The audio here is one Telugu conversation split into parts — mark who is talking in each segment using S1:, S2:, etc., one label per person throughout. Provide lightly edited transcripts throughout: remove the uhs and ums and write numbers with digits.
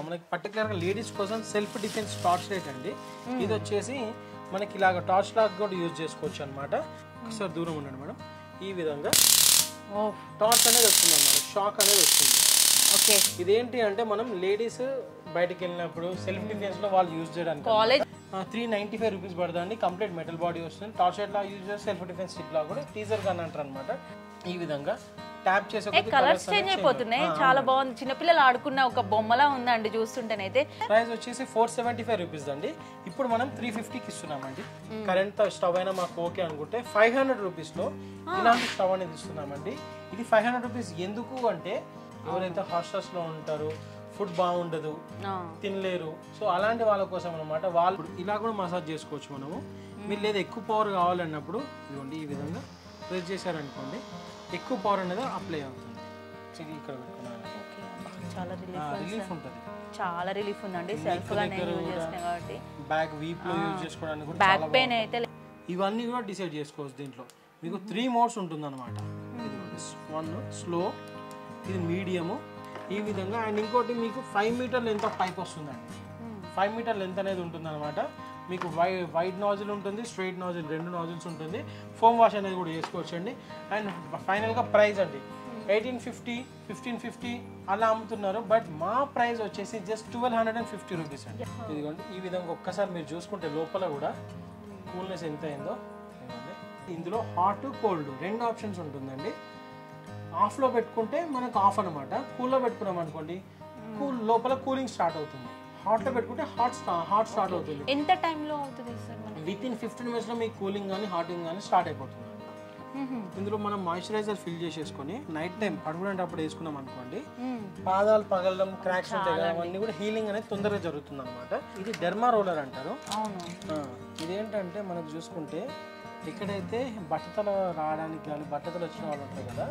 S1: మనకి పర్టికులర్గా లేడీస్ కోసం సెల్ఫ్ డిఫెన్స్ టార్చ్ లైట్ అండి. ఇది వచ్చేసి మనకి ఇలాగ టార్చ్ లాగా కూడా యూజ్ చేసుకోవచ్చు అనమాట. ఒకసారి దూరం ఉండండి మేడం. ఈ విధంగా టార్చ్ అనేది వస్తుంది అన్నమాట, షాక్ అనేది వస్తుంది. ఓకే, ఇదేంటి అంటే మనం లేడీస్ బయటకు వెళ్ళినప్పుడు సెల్ఫ్ డిఫెన్స్ లో వాళ్ళు యూజ్ చేయడానికి 395 రూపీస్ పడుతుంది. కంప్లీట్ మెటల్ బాడీ వస్తుంది. టార్చ్ లైట్ లా యూజ్ చేసి సెల్ఫ్ డిఫెన్స్ స్టిక్ లా కూడా టీజర్ గన్ అంటారు అనమాట. ఈ విధంగా ట్యాప్ చేసే
S2: కలర్స్ చేంజ్ అయిపోతున్నాయి. చాలా బాగుంది, చిన్నపిల్లలు ఆడుకున్న ఒక బొమ్మలా ఉందండి చూస్తుంటేనైతే.
S1: ప్రైస్ వచ్చేసి 475 రూపీస్ అండి. ఇప్పుడు మనం 350కి ఇస్తున్నామండి. కరెంట్ స్టవ్ అయినా మాకు ఓకే అనుకుంటే 500 రూపీస్ లో ఇలాంటి స్టవ్ అనేది ఇస్తున్నామండి. ఇది 500 రూపీస్ ఎందుకు అంటే ఎవరైతే హాస్టల్స్ లో ఉంటారో ఫుడ్ బాగుండదు, తినలేరు, సో అలాంటి వాళ్ళ కోసం అనమాట. వాళ్ళు ఇలా కూడా మసాజ్ చేసుకోవచ్చు మనము. మీరు లేదా ఎక్కువ పవర్ కావాలన్నప్పుడు ఇదిగోండి ఈ విధంగా ప్రెస్ చేశారనుకోండి, ఎక్కువ పవర్ అనేది అప్లై అవుతుంది. ఇక్కడ
S2: చాలా
S1: రిలీఫ్ ఉంటుంది,
S2: చాలా రిలీఫ్ ఉందండి. సెల్ఫ్ గా నేను యూజ్ చేస్తాను కాబట్టి
S1: బ్యాక్ వీప్ లో యూజ్ చేసుకోవడానికి కూడా
S2: బ్యాక్ పెయిన్ అయితే
S1: ఇవన్నీ కూడా డిసైడ్ చేసుకోవచ్చు. దీంట్లో మీకు 3 మోడ్స్ ఉంటుంది అనమాట. వన్ స్లో, ఇది మీడియము, ఈ విధంగా. అండ్ ఇంకోటి మీకు 5 మీటర్ లెంత్ ఆఫ్ పైప్ వస్తుందండి. 5 మీటర్ లెంత్ అనేది ఉంటుంది అనమాట. మీకు వైడ్ నాజిల్ ఉంటుంది, స్ట్రైట్ నాజిల్, 2 నాజిల్స్ ఉంటుంది. ఫోమ్ వాష్ అనేది కూడా చేసుకోవచ్చు అండి. అండ్ ఫైనల్గా ప్రైస్ అండి 1850, 1550 అలా అమ్ముతున్నారు. బట్ మా ప్రైస్ వచ్చేసి జస్ట్ 1250 రూపీస్ అండి. ఇదిగోండి ఈ విధంగా ఒక్కసారి మీరు చూసుకుంటే లోపల కూడా కూల్నెస్ ఎంత అయిందో. ఇందులో హాట్ కోల్డ్ 2 ఆప్షన్స్ ఉంటుందండి. ఆఫ్లో పెట్టుకుంటే మనకు ఆఫ్ అనమాట. కూల్లో పెట్టుకున్నాం అనుకోండి లోపల కూలింగ్ స్టార్ట్ అవుతుంది. హాట్లో పెట్టుకుంటే హాట్ స్టార్ట్ అవుతుంది.
S2: ఎంత టైంలో అవుతుంది సార్?
S1: విత్ ఇన్ 15 minutes లో మీకు కూలింగ్ కానీ హాటింగ్ కానీ స్టార్ట్ అయిపోతుంది. ఇందులో మనం మాయిశ్చరైజర్ ఫిల్ చేసేసుకొని నైట్ టైం పడుకునేటప్పుడు వేసుకున్నాం అనుకోండి, పాదాలు పగలడం, క్రాక్స్ ఉంటాయి కదా, అవన్నీ కూడా హీలింగ్ అనేది తొందరగా జరుగుతుంది అనమాట. ఇది డెర్మా రోలర్ అంటారు. ఇదేంటంటే మనకు చూసుకుంటే ఎక్కడైతే బట్టతల రావడానికి కానీ బట్టతలు వచ్చిన వాళ్ళు ఉంటారు కదా,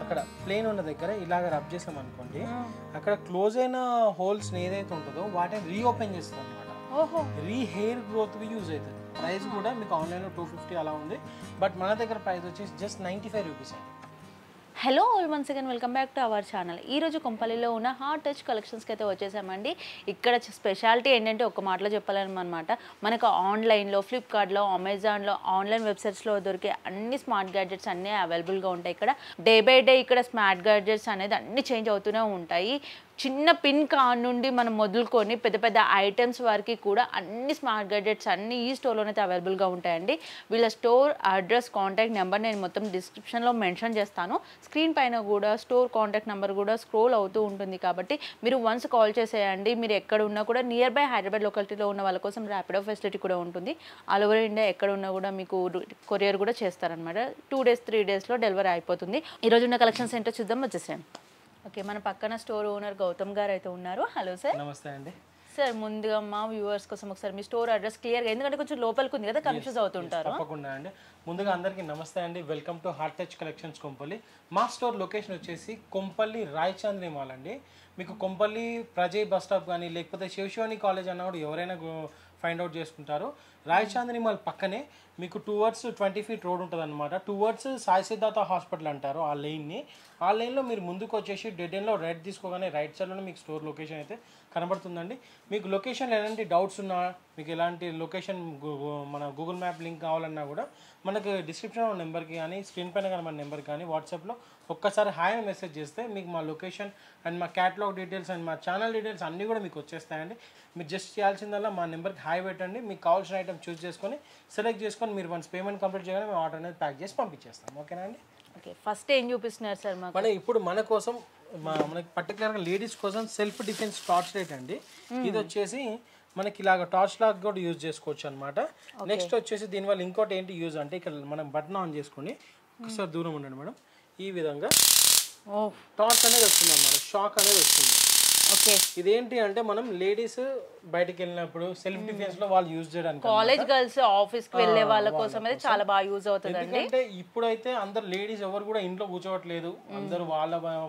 S1: అక్కడ ప్లేన్ ఉన్న దగ్గర ఇలాగ రబ్ చేసాం అనుకోండి, అక్కడ క్లోజ్ అయిన హోల్స్ ఏదైతే ఉంటుందో వాటిని రీఓపెన్ చేస్తుంది అనమాట. హెయిర్ గ్రోత్ యూజ్ అవుతుంది. ప్రైస్ కూడా మీకు ఆన్లైన్లో 250 అలా ఉంది. బట్ మన దగ్గర ప్రైస్ వచ్చేసి జస్ట్ 95 రూపీస్ అండి.
S2: Hello all, once again welcome back to our channel. ఈరోజు కొంపల్లిలో ఉన్న హార్ట్ టచ్ కలెక్షన్స్కి అయితే వచ్చేసామండి. ఇక్కడ స్పెషాలిటీ ఏంటంటే ఒక మాటలో చెప్పాలన్నమాట, మనకు ఆన్లైన్లో, ఫ్లిప్కార్ట్లో, అమెజాన్లో, ఆన్లైన్ వెబ్సైట్స్లో దొరికే అన్ని స్మార్ట్ గ్యాడ్జెట్స్ అన్నీ అవైలబుల్గా ఉంటాయి. ఇక్కడ డే బై డే ఇక్కడ స్మార్ట్ గ్యాడ్జెట్స్ అనేది అన్నీ చేంజ్ అవుతూనే ఉంటాయి. చిన్న పిన్ కార్ నుండి మనం మొదలుకొని పెద్ద పెద్ద ఐటమ్స్ వరకు కూడా అన్ని స్మార్ట్ గ్యాడ్జెట్స్ అన్నీ ఈ స్టోర్లోనే అయితే అవైలబుల్గా ఉంటాయండి. వీళ్ళ స్టోర్ అడ్రస్, కాంటాక్ట్ నెంబర్ నేను మొత్తం డిస్క్రిప్షన్లో మెన్షన్ చేస్తాను. స్క్రీన్ పైన కూడా స్టోర్ కాంటాక్ట్ నెంబర్ కూడా స్క్రోల్ అవుతూ ఉంటుంది. కాబట్టి మీరు వన్స్ కాల్ చేసేయండి. మీరు ఎక్కడ ఉన్నా కూడా నియర్ బై హైదరాబాద్ లొకాలిటీలో ఉన్న వాళ్ళ కోసం ర్యాపిడో ఫెసిలిటీ కూడా ఉంటుంది. ఆల్ ఓవర్ ఇండియా ఎక్కడ ఉన్నా కూడా మీకు కొరియర్ కూడా చేస్తారనమాట. 2 days 3 daysలో డెలివరీ అయిపోతుంది. ఈరోజు ఉన్న కలెక్షన్స్ ఏంటో చూద్దాం, వచ్చేసాం. ఓకే, మన పక్కన స్టోర్ ఓనర్ గౌతమ్ గారు అయితే ఉన్నారు. Hello sir.
S1: నమస్తే అండి.
S2: సార్ ముందుగా మా వ్యూవర్స్ కోసం ఒకసారి మీ స్టోర్ అడ్రస్ క్లియర్గా, ఎందుకంటే కొంచెం లోపలికి ఉంది కదా, కన్ఫ్యూజ్ అవుతుంటారు.
S1: తప్పకుండా అండి. ముందుగా అందరికీ నమస్తే అండి. Welcome to heart touch collections Kompally. మా స్టోర్ లొకేషన్ వచ్చేసి కొంపల్లి రాయచంద్రి మాల్ అండి. మీకు కొంపల్లి ప్రజయ్ బస్ స్టాప్ కానీ లేకపోతే శివశివాని కాలేజ్ అన్న కూడా ఎవరైనా ఫైండ్ అవుట్ చేసుకుంటారు. రాయచంద్రి మాల్ పక్కనే మీకు 2 20 feet రోడ్ ఉంటుంది అనమాట. 2 సాయి సిద్ధార్థ హాస్పిటల్ అంటారు ఆ లైన్ని. ఆ లైన్లో మీరు ముందుకు వచ్చేసి డెడ్ ఎండ్లో రైట్ తీసుకోగానే రైట్ సైడ్లోనే మీకు స్టోర్ లొకేషన్ అయితే కనబడుతుందండి. మీకు లొకేషన్ ఎలాంటి డౌట్స్ ఉన్నా, మీకు ఎలాంటి లొకేషన్ మన గూగుల్ మ్యాప్ లింక్ కావాలన్నా కూడా మనకు డిస్క్రిప్షన్లో నెంబర్కి కానీ స్క్రీన్ పైన కానీ మన నెంబర్కి కానీ వాట్సాప్లో ఒక్కసారి హాయ్ అని మెసేజ్ చేస్తే మీకు మా లొకేషన్ అండ్ మా క్యాటలాగ్ డీటెయిల్స్ అండ్ మా ఛానల్ డీటెయిల్స్ అన్నీ కూడా మీకు వచ్చేస్తాయండి. మీరు జస్ట్ చేయాల్సిందల్లా మా నెంబర్కి హాయ్ పెట్టండి. మీకు కావాల్సిన ఐటమ్ చూస్ చేసుకొని సెలెక్ట్ చేసుకొని మీరు వన్స్ పేమెంట్ కంప్లీట్ చేయగానే మేము ఆర్డర్ అనేది ప్యాక్ చేసి పంపించేస్తాం. ఓకేనా అండి?
S2: ఓకే, ఫస్ట్ ఏం చూపిస్తున్నారు సార్?
S1: మన ఇప్పుడు మన కోసం మనకి పర్టికులర్గా లేడీస్ కోసం సెల్ఫ్ డిఫెన్స్ టార్చ్ లైట్ అండి. ఇది వచ్చేసి మనకి ఇలాగ టార్చ్ లాగా కూడా యూజ్ చేసుకోవచ్చు అనమాట. నెక్స్ట్ వచ్చేసి దీనివల్ల ఇంకోటి ఏంటి యూజ్ అంటే ఇక్కడ మనం బటన్ ఆన్ చేసుకుని ఒకసారి దూరం ఉండండి మేడం, ఈ విధంగా టార్చ్ అనేది వస్తుంది అన్నమాట, షాక్ అనేది వస్తుంది.
S2: ఓకే,
S1: ఇదేంటి అంటే మనం లేడీస్ బయటకు వెళ్ళినప్పుడు సెల్ఫ్ డిఫెన్స్ లో వాళ్ళు యూజ్ చేయడానికి,
S2: కాలేజ్ గర్ల్స్, ఆఫీస్ కి వెళ్ళే వాళ్ళ కోసం అయితే చాలా బాగా యూజ్ అవుతుంది.
S1: ఎందుకంటే ఇప్పుడైతే అందరు లేడీస్ ఎవరు కూడా ఇంట్లో కూర్చోవట్లేదు, అందరూ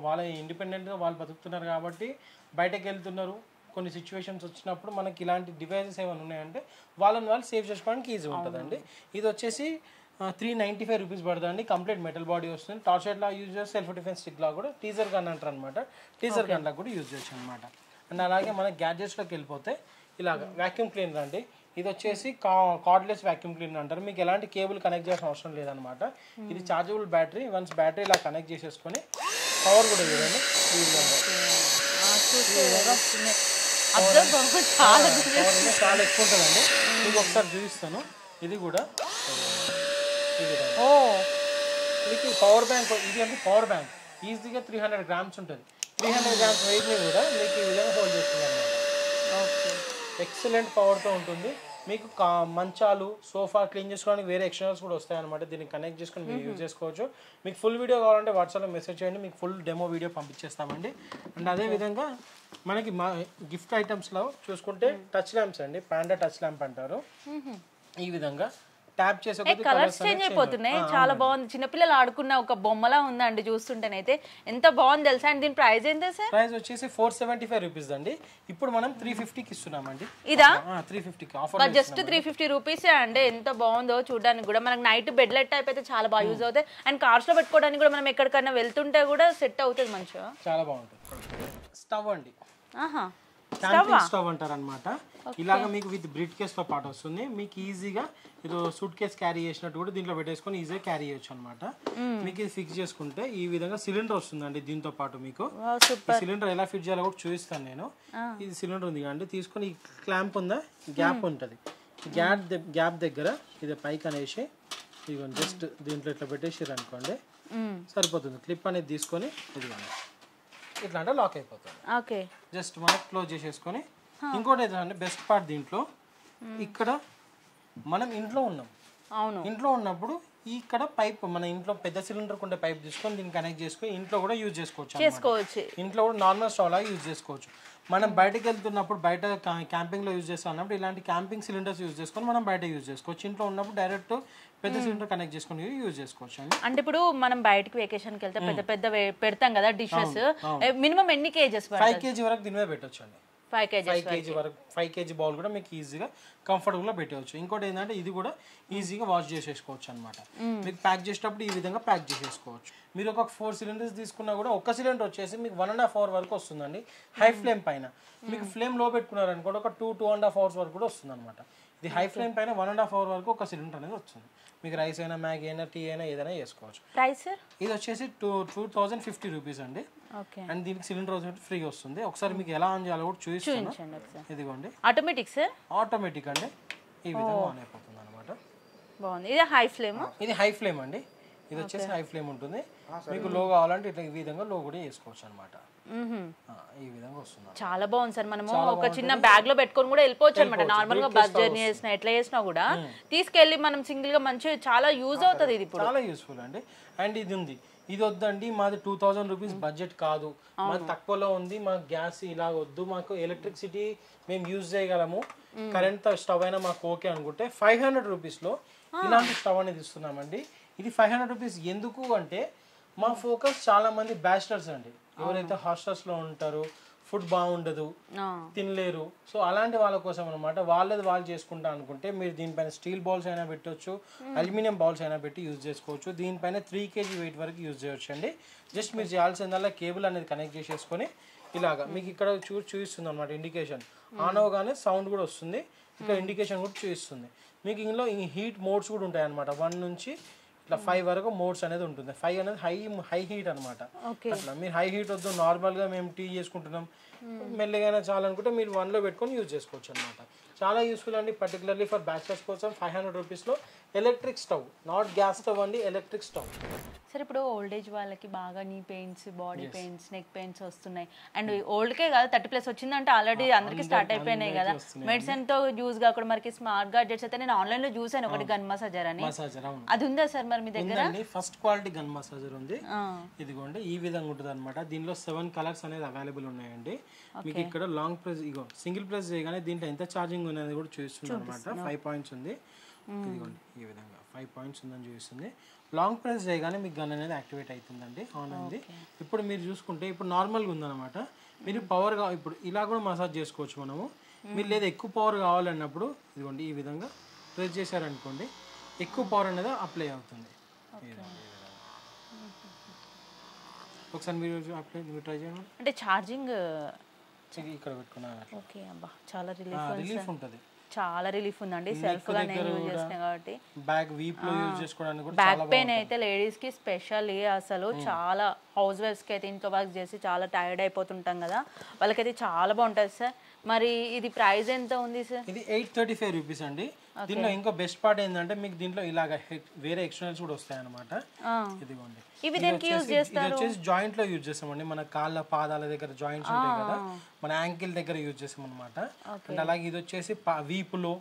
S1: వాళ్ళ ఇండిపెండెంట్ గా వాళ్ళు బతుకుతున్నారు కాబట్టి బయటకు వెళ్తున్నారు. కొన్ని సిచ్యువేషన్స్ వచ్చినప్పుడు మనకి ఇలాంటి డివైజెస్ ఏమైనా ఉన్నాయంటే వాళ్ళని వాళ్ళు సేవ్ చేసుకోవడానికి ఈజీ ఉంటుందండి. ఇది వచ్చేసి 395 రూపీస్ పడుతుంది. కంప్లీట్ మెటల్ బాడీ వస్తుంది. టార్చ్ లైట్ లా యూజ్ చేసి సెల్ఫ్ డిఫెన్స్ స్టిక్ లా కూడా టీజర్ గన్ అంటారు అనమాట. టీజర్ గన్ లా కూడా యూజ్ చేయొచ్చు అనమాట. అండ్ అలాగే మన గ్యాడ్జెట్స్లోకి వెళ్ళిపోతే ఇలాగ వాక్యూమ్ క్లీనర్ అండి. ఇది వచ్చేసి కార్డ్లెస్ వాక్యూమ్ క్లీనర్ అంటారు. మీకు ఎలాంటి కేబుల్ కనెక్ట్ చేయాల్సిన అవసరం లేదనమాట. ఇది చార్జబుల్ బ్యాటరీ. వన్స్ బ్యాటరీ ఇలా కనెక్ట్ చేసేసుకొని పవర్ కూడా ఇవ్వండి. ఈ విధంగా చాలా ఎక్కువ ఉంటుందండి. మీకు ఒకసారి చూపిస్తాను. ఇది కూడా ఈ విధంగా మీకు పవర్ బ్యాంక్. ఇది అంటే పవర్ బ్యాంక్ ఈజీగా 300 grams ఉంటుంది. 300 grams వెయిట్ని కూడా మీకు ఈ విధంగా హోల్డ్ చేస్తుంది అనమాట. ఎక్సలెంట్ పవర్తో ఉంటుంది. మీకు మంచాలు సోఫా క్లీన్ చేసుకోవడానికి వేరే ఎక్స్టర్నల్స్ కూడా వస్తాయి అనమాట. దీన్ని కనెక్ట్ చేసుకొని మీరు యూజ్ చేసుకోవచ్చు. మీకు ఫుల్ వీడియో కావాలంటే వాట్సాప్లో మెసేజ్ చేయండి, మీకు ఫుల్ డెమో వీడియో పంపించేస్తామండి. అండ్ అదేవిధంగా మనకి మా గిఫ్ట్ ఐటమ్స్లో చూసుకుంటే టచ్ ల్యాంప్స్ అండి. పాండా టచ్ ల్యాంప్ అంటారు. ఈ విధంగా ట్యాప్ చేసే
S2: కలర్స్ చేంజ్ అయిపోతున్నాయి. చాలా బాగుంది. చిన్నపిల్లలు ఆడుకున్న ఒక బొమ్మలా ఉందండి చూస్తుంటేనైతే. ఎంత బాగుంది తెలుసా. అండ్ దీని ప్రైస్ ఎంత సార్?
S1: ప్రైస్ వచ్చేసి 475 రూపీస్ అండి. ఇప్పుడు మనం 350కి ఇస్తున్నామండి.
S2: ఇదా
S1: 350కి ఆఫర్
S2: జస్ట్ 350 రూపీసే అండి. ఎంత బాగుందో చూడడానికి కూడా. మనకు నైట్ బెడ్ లైట్ టైప్ అయితే చాలా బాగా యూజ్ అవుతాయి. అండ్ కార్స్ లో పెట్టుకోవడానికి కూడా మనం ఎక్కడికైనా వెళ్తుంటే కూడా సెట్ అవుతుంది మంచిగా.
S1: చాలా బాగుంటుంది. స్టవ్ అండి.
S2: ఆహా
S1: క్యాంపింగ్ స్టవ్ అంటారు అనమాట. ఇలాగ మీకు విత్ బ్రిడ్ కేస్ తో పాటు వస్తుంది. మీకు ఈజీగా ఇది సూట్ కేస్ క్యారీ చేసినట్టు కూడా దీంట్లో పెట్టేసుకొని ఈజీగా క్యారీ చేయొచ్చు అనమాట. మీకు ఇది ఫిక్స్ చేసుకుంటే ఈ విధంగా సిలిండర్ వస్తుందండి. దీంతో పాటు మీకు సిలిండర్ ఎలా ఫిట్ చేయాలో కూడా చూపిస్తాను నేను. ఇది సిలిండర్ ఉంది కాబట్టి తీసుకొని ఈ క్లాంప్ ఉందా, గ్యాప్ ఉంటుంది. గ్యాప్ దగ్గర ఇది పైకి అనేసి ఇదిగోండి జస్ట్ దీంట్లో ఇట్లా పెట్టేసారు అనుకోండి సరిపోతుంది. క్లిప్ అనేది తీసుకొని ఇదిగోండి ఇట్లా అంటే లాక్ అయిపోతుంది.
S2: ఓకే
S1: జస్ట్ మనం క్లోజ్ చేసేసుకొని ఇంకోటి ఏంటంటే బెస్ట్ పార్ట్ దీంట్లో ఇక్కడ మనం ఇంట్లో ఉన్నాం.
S2: అవును,
S1: ఇంట్లో ఉన్నప్పుడు ఇక్కడ పైప్ మన ఇంట్లో పెద్ద సిలిండర్ ఉండే పైప్ తీసుకొని దీన్ని కనెక్ట్ చేసుకొని ఇంట్లో కూడా యూజ్ చేసుకోవచ్చు. ఇంట్లో కూడా నార్మల్ స్టవ్ లాగా యూజ్ చేసుకోవచ్చు. మనం బయటకు వెళ్తున్నప్పుడు బయట క్యాంపింగ్లో యూజ్ చేస్తున్నప్పుడు ఇలాంటి క్యాంపింగ్ సిలిండర్స్ యూజ్ చేసుకొని మనం బయట యూజ్ చేసుకోవచ్చు. ఇంట్లో ఉన్నప్పుడు డైరెక్ట్ పెద్ద సిలిండర్ కనెక్ట్ చేసుకొని యూజ్ చేసుకోవచ్చు అండి.
S2: అంటే ఇప్పుడు మనం బయటకి వెకేషన్కి వెళ్తే పెద్ద పెద్ద పెడతాం కదా డిషెస్. మినిమం ఎన్ని కేజెస్?
S1: 5 kg వరకు దీని మీద పెట్టచ్చు అండి.
S2: 5
S1: kg వరకు 5 kg బౌల్ కూడా మీకు ఈజీగా కంఫర్టబుల్గా పెట్టవచ్చు. ఇంకోటి ఏంటంటే ఇది కూడా ఈజీగా వాష్ చేసేసుకోవచ్చు అనమాట. మీకు ప్యాక్ చేసేటప్పుడు ఈ విధంగా ప్యాక్ చేసేసుకోవచ్చు. మీరు ఒక 4 cylinders తీసుకున్నా కూడా ఒక సిలిండర్ వచ్చేసి మీకు 1.5 hour వరకు వస్తుందండి. హై ఫ్లేమ్ పైన మీకు ఫ్లేమ్ లో పెట్టుకున్నారనుకోండి ఒక 2.5 hours వరకు కూడా వస్తుంది అనమాట. ఇది హై ఫ్లేమ్ పైన 1.5 hour వరకు ఒక సిలిండర్ అనేది వస్తుంది. మీకు రైస్ అయినా మ్యాగీ అయినా టీ అయినా ఏదైనా చేసుకోవచ్చు.
S2: ప్రైస్
S1: ఇది వచ్చేసి 2050 రూపీస్ అండి. అండ్ దీనికి సిలిండర్ వచ్చి ఫ్రీగా వస్తుంది. ఒకసారి మీకు ఎలా ఆన్ చేయాలో కూడా చూపిస్తాను. ఇదిగోండి
S2: ఆటోమేటిక్ సార్.
S1: ఆటోమేటిక్ అండి. ఈ విధంగా ఆన్ అయిపోతుంది అనమాట.
S2: బాగుంది. ఇది హై ఫ్లేమ్.
S1: ఇది హై ఫ్లేమ్ అండి. ఇది వచ్చేసి హై ఫ్లేమ్ ఉంటుంది. మీకు లో కావాలంటే ఇట్లా ఈ విధంగా లో కూడా చేసుకోవచ్చు అనమాట. ఈ విధంగా వస్తుంది.
S2: చాలా బాగుంది సార్. మనము ఒక చిన్న బ్యాగ్ లో పెట్టుకొని కూడా వెళ్ళిపోవచ్చు అనమాట. నార్మల్ గా బస్ జర్నీ చేసినా ఎట్లా చేసినా కూడా తీసుకెళ్లి మనం సింగిల్ గా మంచి చాలా యూజ్ అవుతుంది. ఇది ఇప్పుడు
S1: చాలా యూస్ఫుల్ అండి. అండ్ ఇది ఉంది. ఇది వద్దండి మాది 2000 రూపీస్ బడ్జెట్ కాదు, మాది తక్కువలో ఉంది, మాకు గ్యాస్ ఇలా వద్దు, మాకు ఎలక్ట్రిసిటీ మేము యూజ్ చేయగలము, కరెంట్ స్టవ్ అయినా మాకు ఓకే అనుకుంటే 500 రూపీస్లో ఇలాంటి స్టవ్ అనేది ఇస్తున్నామండి. ఇది 500 రూపీస్ ఎందుకు అంటే మా ఫోకస్ చాలా మంది బ్యాచిలర్స్ అండి. ఎవరైతే హాస్టల్స్లో ఉంటారో ఫుడ్ బాగుండదు, తినలేరు, సో అలాంటి వాళ్ళ కోసం అనమాట. వాళ్ళది వాళ్ళు చేసుకుంటా అనుకుంటే మీరు దీనిపైన స్టీల్ బౌల్స్ అయినా పెట్టవచ్చు, అల్యూమినియం బౌల్స్ అయినా పెట్టి యూజ్ చేసుకోవచ్చు. దీనిపైన 3 kg వెయిట్ వరకు యూజ్ చేయొచ్చు అండి. జస్ట్ మీరు చేయాల్సిందల్లా కేబుల్ అనేది కనెక్ట్ చేసేసుకొని ఇలాగా మీకు ఇక్కడ చూపిస్తుంది అనమాట ఇండికేషన్. ఆన్ అవగానే సౌండ్ కూడా వస్తుంది, ఇక్కడ ఇండికేషన్ కూడా చూపిస్తుంది. మీకు ఇందులో హీట్ మోడ్స్ కూడా ఉంటాయి అనమాట. 1 నుంచి ఇట్లా 5 వరకు మోడ్స్ అనేది ఉంటుంది. 5 అనేది హై హీట్ అనమాట. అట్లా మీరు హై హీట్ వద్దు, నార్మల్గా మేము టీ చేసుకుంటున్నాం మెల్లగా చాలనుకుంటే మీరు 1లో పెట్టుకొని యూజ్ చేసుకోవచ్చు అనమాట. చాలా యూస్ఫుల్ అండి. పర్టికులర్లీ ఫర్ బ్యాచిలర్స్ కోసం 500 రూపీస్లో electric stove, not gas stove అండి, ఎలక్ట్రిక్ స్టవ్.
S2: సరే ఇప్పుడు ఓల్డ్ ఏజ్ వాళ్ళకి బాగా నీ pains, body pains, neck pains వస్తున్నాయి. అండ్ ఓల్డ్కే కదా 30+ వచ్చిందంటే ఆల్రెడీ అందరికీ స్టార్ట్ అయిపోయినాయి కదా. మెడిసిన్ తో యూజ్ కాకుండా మనకి స్మార్ట్ గాడ్జెట్స్ అయితే నేను ఆన్లైన్ లో చూసాను ఒకటి గన్ మసాజర్ అని. అది ఉందా సార్ మరి మీ దగ్గర?
S1: ఫస్ట్ క్వాలిటీ గన్ మసాజర్ ఉంది. ఇదిగోండి ఈ విధంగా ఉంటుంది అనమాట. దీనిలో 7 కలర్స్ అనేది అవైలబుల్ ఉన్నాయండి. మీకు ఇక్కడ లాంగ్ ప్రెస్ ఇగో సింగిల్ ప్రెస్ చేయగానే దీంట్లో ఎంత ఛార్జింగ్ ఉన్నది కూడా చూస్తుంది అనమాట. 5 పాయింట్స్ ఉంది. ఇదిగోండి ఈ విధంగా 5 పాయింట్స్ ఉందని చూపిస్తుంది. లాంగ్ ప్రెస్ చేయగానే మీకు గన్ అనేది యాక్టివేట్ అవుతుందండి, ఆన్ ఉంది. ఇప్పుడు మీరు చూసుకుంటే ఇప్పుడు నార్మల్గా ఉందన్నమాట. మీరు పవర్గా ఇప్పుడు ఇలా కూడా మసాజ్ చేసుకోవచ్చు మనము. మీరు లేదా ఎక్కువ పవర్ కావాలన్నప్పుడు ఇదిగోండి ఈ విధంగా ప్రెస్ చేశారనుకోండి ఎక్కువ పవర్ అనేది అప్లై అవుతుంది. ఒకసారి మీరు ట్రై చేయండి.
S2: అంటే ఛార్జింగ్
S1: ఇక్కడ పెట్టుకున్నా
S2: ఓకే అబ్బా చాలా
S1: రిలీఫ్ ఉంటుంది.
S2: చాలా రిలీఫ్ ఉందండి. సెల్ఫ్ గా నేను యూజ్ చేస్తున్నా కాబట్టి
S1: బ్యాక్ వీప్ లో యూజ్ చేసుకోవడానికి కూడా
S2: బ్యాక్ పెయిన్ అయితే లేడీస్ కి స్పెషల్ అసలు చాలా హౌస్ వైఫ్స్ కి అయితే ఇంట్లో వర్క్ చేసి చాలా టైర్డ్ అయిపోతుంటాం కదా, వాళ్ళకైతే చాలా బాగుంటుంది సార్. మరి ఇది ప్రైస్ ఎంత ఉంది సార్?
S1: ఇది 835 రూపీస్ అండి. దీంట్లో ఇంకో బెస్ట్ పార్ట్ ఏంటంటే మీకు దీంట్లో ఇలాగ వేరే ఎక్స్టర్నల్స్ కూడా వస్తాయి అన్నమాట. ఇదిగోండి,
S2: ఇవి దేనికి యూజ్ చేస్తారు?
S1: ఇది వచ్చేసి జాయింట్ లో యూజ్ చేస్తామండి. మన కాళ్ళ పాదాల దగ్గర జాయింట్స్ ఉంటాయి కదా, మన యాంకిల్ దగ్గర యూజ్ చేస్తాం అనమాట. అండ్ అలాగే ఇది వచ్చేసి వీపులో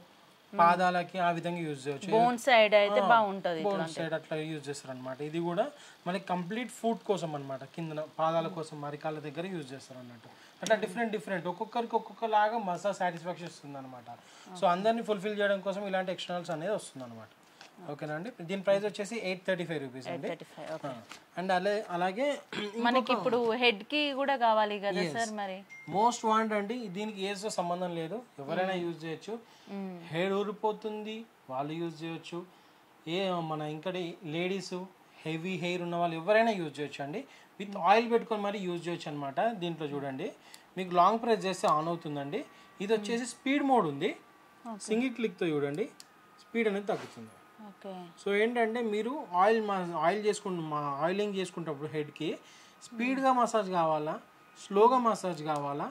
S1: పాదాలకి ఆ విధంగా యూజ్ చేయొచ్చు.
S2: బోన్ సైడ్ అయితే బాగుంటది,
S1: బోన్ సైడ్ అట్లా యూజ్ చేస్తారు అనమాట. ఇది కూడా మనకి కంప్లీట్ ఫుట్ కోసం అనమాట, కింద పాదాల కోసం మరికాళ్ళ దగ్గర యూజ్ చేస్తారు అన్నట్టు. అట్లా డిఫరెంట్ ఒక్కొక్కరికి ఒక్కొక్కలాగా మసాజ్ సాటిస్ఫాక్షన్ ఇస్తుంది అనమాట. సో అందరినీ ఫుల్ఫిల్ చేయడం కోసం ఇలాంటి ఎక్స్టర్నల్స్ అనేది వస్తుంది అనమాట. ఓకేనా అండి. దీని ప్రైస్ వచ్చేసి 835 రూపీస్ అండి. అండ్ అలాగే
S2: మనకి ఇప్పుడు హెడ్ కి కూడా కావాలి కదా సార్, మరి
S1: మోస్ట్ వాంట్ అండి. దీనికి ఏజ్ తో సంబంధం లేదు, ఎవరైనా యూజ్ చేయొచ్చు. హెయిర్ ఊరిపోతుంది వాళ్ళు యూజ్ చేయొచ్చు. మన ఇంకా లేడీస్ హెవీ హెయిర్ ఉన్న వాళ్ళు ఎవరైనా యూజ్ చేయొచ్చు అండి. విత్ ఆయిల్ పెట్టుకొని మరి యూజ్ చేయొచ్చు అనమాట. దీంట్లో చూడండి మీకు లాంగ్ ప్రెస్ చేస్తే ఆన్ అవుతుందండి. ఇది వచ్చేసి స్పీడ్ మోడ్ ఉంది. సింగిల్ క్లిక్తో చూడండి స్పీడ్ అనేది తగ్గుతుంది. సో ఏంటంటే మీరు ఆయిలింగ్ చేసుకుంటప్పుడు హెడ్కి స్పీడ్గా మసాజ్ కావాలా, స్లోగా మసాజ్ కావాలా,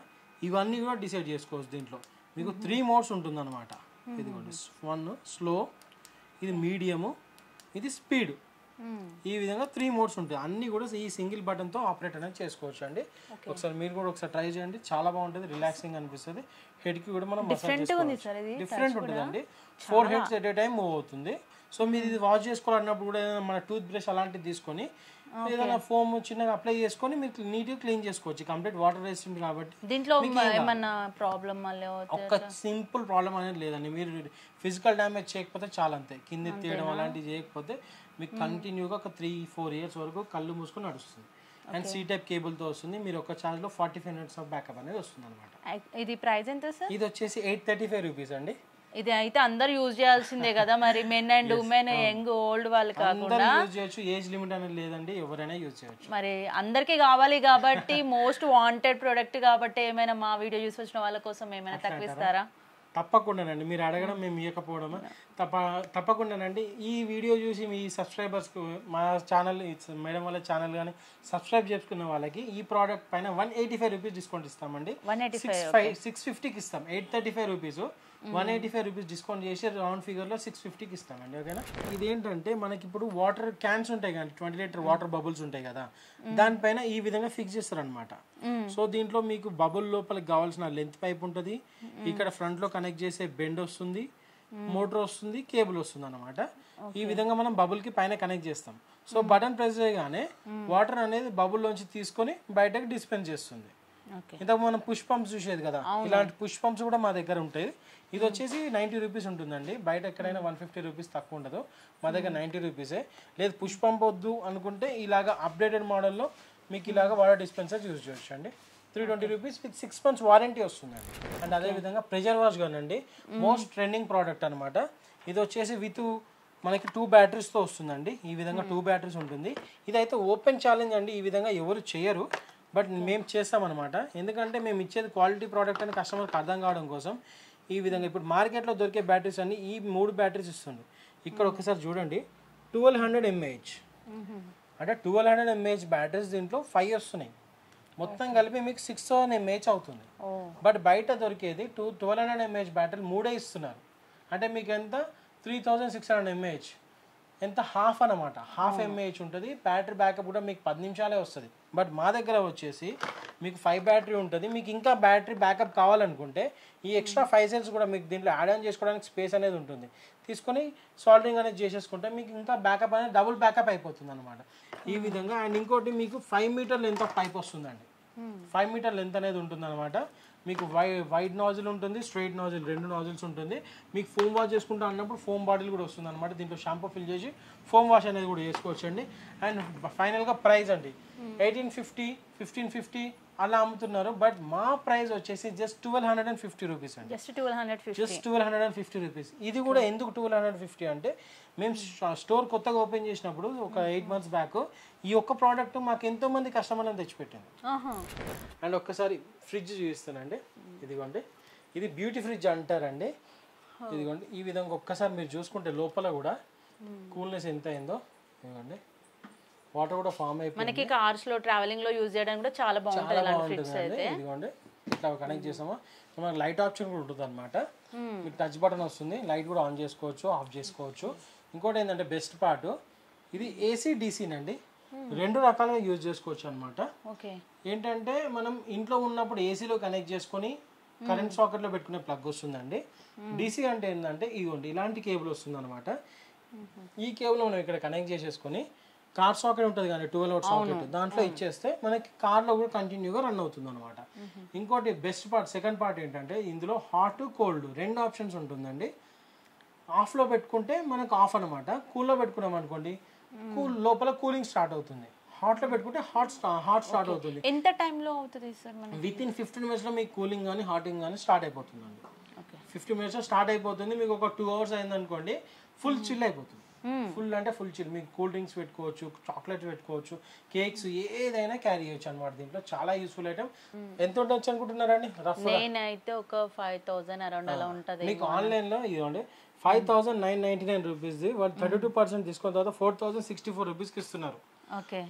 S1: ఇవన్నీ కూడా డిసైడ్ చేసుకోవచ్చు. దీంట్లో మీకు 3 మోడ్స్ ఉంటుంది అనమాట. ఇదిగోండి 1 స్లో, ఇది మీడియము, ఇది స్పీడ్. ఈ విధంగా 3 మోడ్స్ ఉంటాయి. అన్నీ కూడా ఈ సింగిల్ బటన్తో ఆపరేట్ అనేది చేసుకోవచ్చు అండి. ఒకసారి మీరు కూడా ఒకసారి ట్రై చేయండి, చాలా బాగుంటుంది, రిలాక్సింగ్ అనిపిస్తుంది. హెడ్కి కూడా మనం మసాజ్ చేసుకోవచ్చు. డిఫరెంట్ ఉంటుందండి. 4 heads at a time move అవుతుంది. సో మీరు ఇది వాష్ చేసుకోవాలన్నప్పుడు కూడా మన టూత్ బ్రష్ అలాంటివి తీసుకొని ఏదైనా ఫోమ్ చిన్నగా అప్లై చేసుకొని మీరు నీట్గా క్లీన్ చేసుకోవచ్చు. కంప్లీట్ వాటర్ వేస్తుంది కాబట్టి
S2: దీంట్లో ఏమన్నా ప్రాబ్లం
S1: ఒక సింపుల్ ప్రాబ్లం అనేది లేదండి. మీరు ఫిజికల్ డ్యామేజ్ చేయకపోతే చాలా, అంతే. కింద తీయడం అలాంటివి చేయకపోతే మీకు కంటిన్యూగా ఒక 3-4 ఇయర్స్ వరకు కళ్ళు మూసుకొని నడుస్తుంది. అండ్ సి టైప్ కేబుల్తో వస్తుంది. మీరు ఒక ఛార్జ్లో 45 మినిట్స్ ఆఫ్ బ్యాకప్ అనేది వస్తుంది అనమాట.
S2: ఇది ప్రైస్ ఎంత సార్?
S1: ఇది వచ్చేసి 835 రూపీస్ అండి.
S2: ఇది అయితే అందరు యూజ్ చేయాల్సిందే కదా, మరి men and women, young old వాళ్ళు కాకుండా
S1: యూజ్ చేయొచ్చు. ఏజ్ లిమిట్ అనేది లేదండి, ఎవరైనా యూజ్ చేయొచ్చు.
S2: మరి అందరికీ కావాలి కాబట్టి మోస్ట్ వాంటెడ్ ప్రోడక్ట్ కాబట్టి ఏమైనా మా వీడియో చూసి వచ్చిన వాళ్ళ కోసం ఏమైనా తక్కువిస్తారా?
S1: తప్పకుండానండి, మీరు అడగడం మేము ఇవ్వకపోవడమా తప్పకుండానండి. ఈ వీడియో చూసి మీ సబ్స్క్రైబర్స్కు మా ఛానల్ మేడం వాళ్ళ ఛానల్ కానీ సబ్స్క్రైబ్ చేసుకున్న వాళ్ళకి ఈ ప్రోడక్ట్ పైన 185 రూపీస్ డిస్కౌంట్ ఇస్తామండి. 650కి ఇస్తాం. 835 రూపీస్ 185 రూపీస్ డిస్కౌంట్ చేసి రౌండ్ ఫిగర్లో 650కి ఇస్తామండి. ఓకేనా. ఇదేంటంటే మనకి ఇప్పుడు వాటర్ క్యాన్స్ ఉంటాయి కానీ 20 లీటర్ వాటర్ బబుల్స్ ఉంటాయి కదా, దానిపైన ఈ విధంగా ఫిక్స్ చేస్తారనమాట. సో దీంట్లో మీకు బబుల్ లోపలికి కావాల్సిన లెంత్ పైప్ ఉంటుంది. ఇక్కడ ఫ్రంట్ లో కనెక్ట్ చేసే బెండ్ వస్తుంది, మోటార్ వస్తుంది, కేబుల్ వస్తుంది అనమాట. ఈ విధంగా మనం బబుల్ కి పైన కనెక్ట్ చేస్తాం. సో బటన్ ప్రెస్ చేయగానే వాటర్ అనేది బబుల్ లోంచి తీసుకొని బయటకు డిస్పెన్స్ చేస్తుంది. ఇంతకు మనం పుష్ పంప్స్ చూసేది కదా, ఇలాంటి పుష్ పంప్స్ కూడా మా దగ్గర ఉంటాయి. ఇది వచ్చేసి 90 రూపీస్ ఉంటుందండి. బయట ఎక్కడైనా 150 రూపీస్ తక్కువ ఉండదు, మా దగ్గర 90 రూపీసే. లేదు పుష్ పంప్ వద్దు అనుకుంటే ఇలాగా అప్డేటెడ్ మోడల్లో మీకు ఇలాగా వాటర్ డిస్పెన్సర్ యూజ్ చేయొచ్చు అండి. 320 రూపీస్ విత్ 6 months వారంటీ వస్తుందండి. అండ్ అదేవిధంగా ప్రెజర్ వాష్ గన్ అండి, మోస్ట్ ట్రెండింగ్ ప్రోడక్ట్ అనమాట. ఇది వచ్చేసి విత్ మనకి 2 బ్యాటరీస్తో వస్తుందండి. ఈ విధంగా 2 బ్యాటరీస్ ఉంటుంది. ఇదైతే ఓపెన్ ఛాలెంజ్ అండి, ఈ విధంగా ఎవరు చేయరు, బట్ మేము చేస్తామన్నమాట. ఎందుకంటే మేము ఇచ్చేది క్వాలిటీ ప్రోడక్ట్ అని కస్టమర్కి అర్థం కావడం కోసం ఈ విధంగా. ఇప్పుడు మార్కెట్లో దొరికే బ్యాటరీస్ అన్ని ఈ 3 బ్యాటరీస్ ఇస్తుంది. ఇక్కడ ఒకసారి చూడండి 1200 mAh అంటే 1200 mAh బ్యాటరీస్ దీంట్లో 5 వస్తున్నాయి. మొత్తం కలిపి మీకు 6000 mAh అవుతుంది. బట్ బయట దొరికేది 1200 mAh బ్యాటరీ 3 ఇస్తున్నారు. అంటే మీకు ఎంత 3600 mAh, ఎంత హాఫ్ అనమాట. హాఫ్ mAh ఉంటుంది. బ్యాటరీ బ్యాకప్ కూడా మీకు 10 నిమిషాలే వస్తుంది. బట్ మా దగ్గర వచ్చేసి మీకు 5 బ్యాటరీ ఉంటుంది. మీకు ఇంకా బ్యాటరీ బ్యాకప్ కావాలనుకుంటే ఈ ఎక్స్ట్రా 5 cells కూడా మీకు దీంట్లో యాడ్ ఆన్ చేసుకోవడానికి స్పేస్ అనేది ఉంటుంది. తీసుకొని సాల్డరింగ్ అనేది చేసేసుకుంటే మీకు ఇంకా బ్యాకప్ అనేది డబుల్ బ్యాకప్ అయిపోతుంది అనమాట. ఈ విధంగా. అండ్ ఇంకోటి మీకు 5 మీటర్ లెంత్ ఆఫ్ పైప్ వస్తుందండి. 5 మీటర్ లెంత్ అనేది ఉంటుంది అనమాట. మీకు వైడ్ నాజిల్ ఉంటుంది, స్ట్రైట్ నాజిల్, 2 నాజిల్స్ ఉంటుంది. మీకు ఫోమ్ వాష్ చేసుకుంటా అన్నప్పుడు ఫోమ్ బాటిల్ కూడా వస్తుంది అనమాట. దీంట్లో షాంపూ ఫిల్ చేసి ఫోమ్ వాష్ అనేది కూడా చేసుకోవచ్చు అండి. అండ్ ఫైనల్గా ప్రైస్ అండి 1850, 1550, అలా అమ్ముతున్నారు. బట్ మా ప్రైస్ వచ్చేసి జస్ట్ 1250 రూపీస్ అండి.
S2: జస్ట్ 1250.
S1: Just 1250 rupees. ఇది కూడా ఎందుకు 1250 అంటే మేము స్టోర్ కొత్తగా ఓపెన్ చేసినప్పుడు ఒక 8 months బ్యాక్ ఈ ఒక్క ప్రోడక్ట్ మాకు ఎంతో మంది కస్టమర్లను తెచ్చిపెట్టింది. అండ్ ఒక్కసారి ఫ్రిడ్జ్ చూపిస్తానండి. ఇదిగోండి, ఇది బ్యూటీ ఫ్రిడ్జ్ అంటారండి. ఇదిగోండి ఈ విధంగా ఒక్కసారి మీరు చూసుకుంటే లోపల కూడా కూల్నెస్ ఎంత అయిందో. ఇదిగోండి వాటర్ కూడా ఫామ్ అయిపోయింది.
S2: మనకి కార్స్ లో ట్రావెలింగ్ లో యూజ్ చేయడానికి కూడా చాలా బాగుంటుంది ఇలాంటి ఫ్రిడ్జ్ అయితే.
S1: ఇదిగోండి ఇట్లా కనెక్ట్ చేసామా మనకి లైట్ ఆప్షన్ కూడా ఉంటుంది అనమాట. మీకు టచ్ బటన్ వస్తుంది, లైట్ కూడా ఆన్ చేసుకోవచ్చు, ఆఫ్ చేసుకోవచ్చు. ఇంకోటి ఏంటంటే బెస్ట్ పార్ట్, ఇది ఏసీ డీసీనండి, రెండు రకాలుగా యూజ్ చేసుకోవచ్చు అనమాట. ఏంటంటే మనం ఇంట్లో ఉన్నప్పుడు ఏసీలో కనెక్ట్ చేసుకొని కరెంట్ సాకెట్లో పెట్టుకునే ప్లగ్ వస్తుందండి. డీసీ అంటే ఏంటంటే ఇదిగోండి ఇలాంటి కేబుల్ వస్తుంది అనమాట. ఈ కేబుల్ మనం ఇక్కడ కనెక్ట్ చేసేసుకొని కార్ సాకెట్ ఉంటుంది కానీ 12 volt సాకెట్, దాంట్లో ఇచ్చేస్తే మనకి కార్లో కూడా కంటిన్యూగా రన్ అవుతుంది అనమాట. ఇంకోటి బెస్ట్ పార్ట్, సెకండ్ పార్ట్ ఏంటంటే ఇందులో హాట్ కోల్డ్ రెండు ఆప్షన్స్ ఉంటుందండి. ఆఫ్లో పెట్టుకుంటే మనకు ఆఫ్ అనమాట, కూల్లో పెట్టుకున్నాం అనుకోండి లోపల కూలింగ్ స్టార్ట్ అవుతుంది, హాట్లో పెట్టుకుంటే హాట్ స్టార్ట్ అవుతుంది.
S2: ఎంత టైంలో అవుతుంది సార్ మనకి?
S1: విత్ ఇన్ 15 minutes మీకు కూలింగ్ కానీ హాటింగ్ కానీ స్టార్ట్ అయిపోతుందండి. 15 minutes స్టార్ట్ అయిపోతుంది. మీకు ఒక 2 hours అయిందనుకోండి ఫుల్ చిల్ అయిపోతుంది. ఫుల్ అంటే ఫుల్ చిల్. మీకు కూల్ డ్రింక్స్ పెట్టుకోవచ్చు, చాక్లెట్స్ పెట్టుకోవచ్చు, కేక్స్ ఏదైనా క్యారీ చేయొచ్చు అనమాట. దీంట్లో చాలా యూస్ఫుల్ ఐటమ్. ఎంత ఉండొచ్చు అనుకుంటున్నారండి?
S2: నేనైతే ఒక 5000 అరౌండ్ అలా ఉంటుంది.
S1: మీకు ఆన్లైన్లో ఇదిగోండి 5999 రూపీస్, వాళ్ళు 32% డిస్కౌంట్ తర్వాత 4064 రూపీస్కి ఇస్తున్నారు.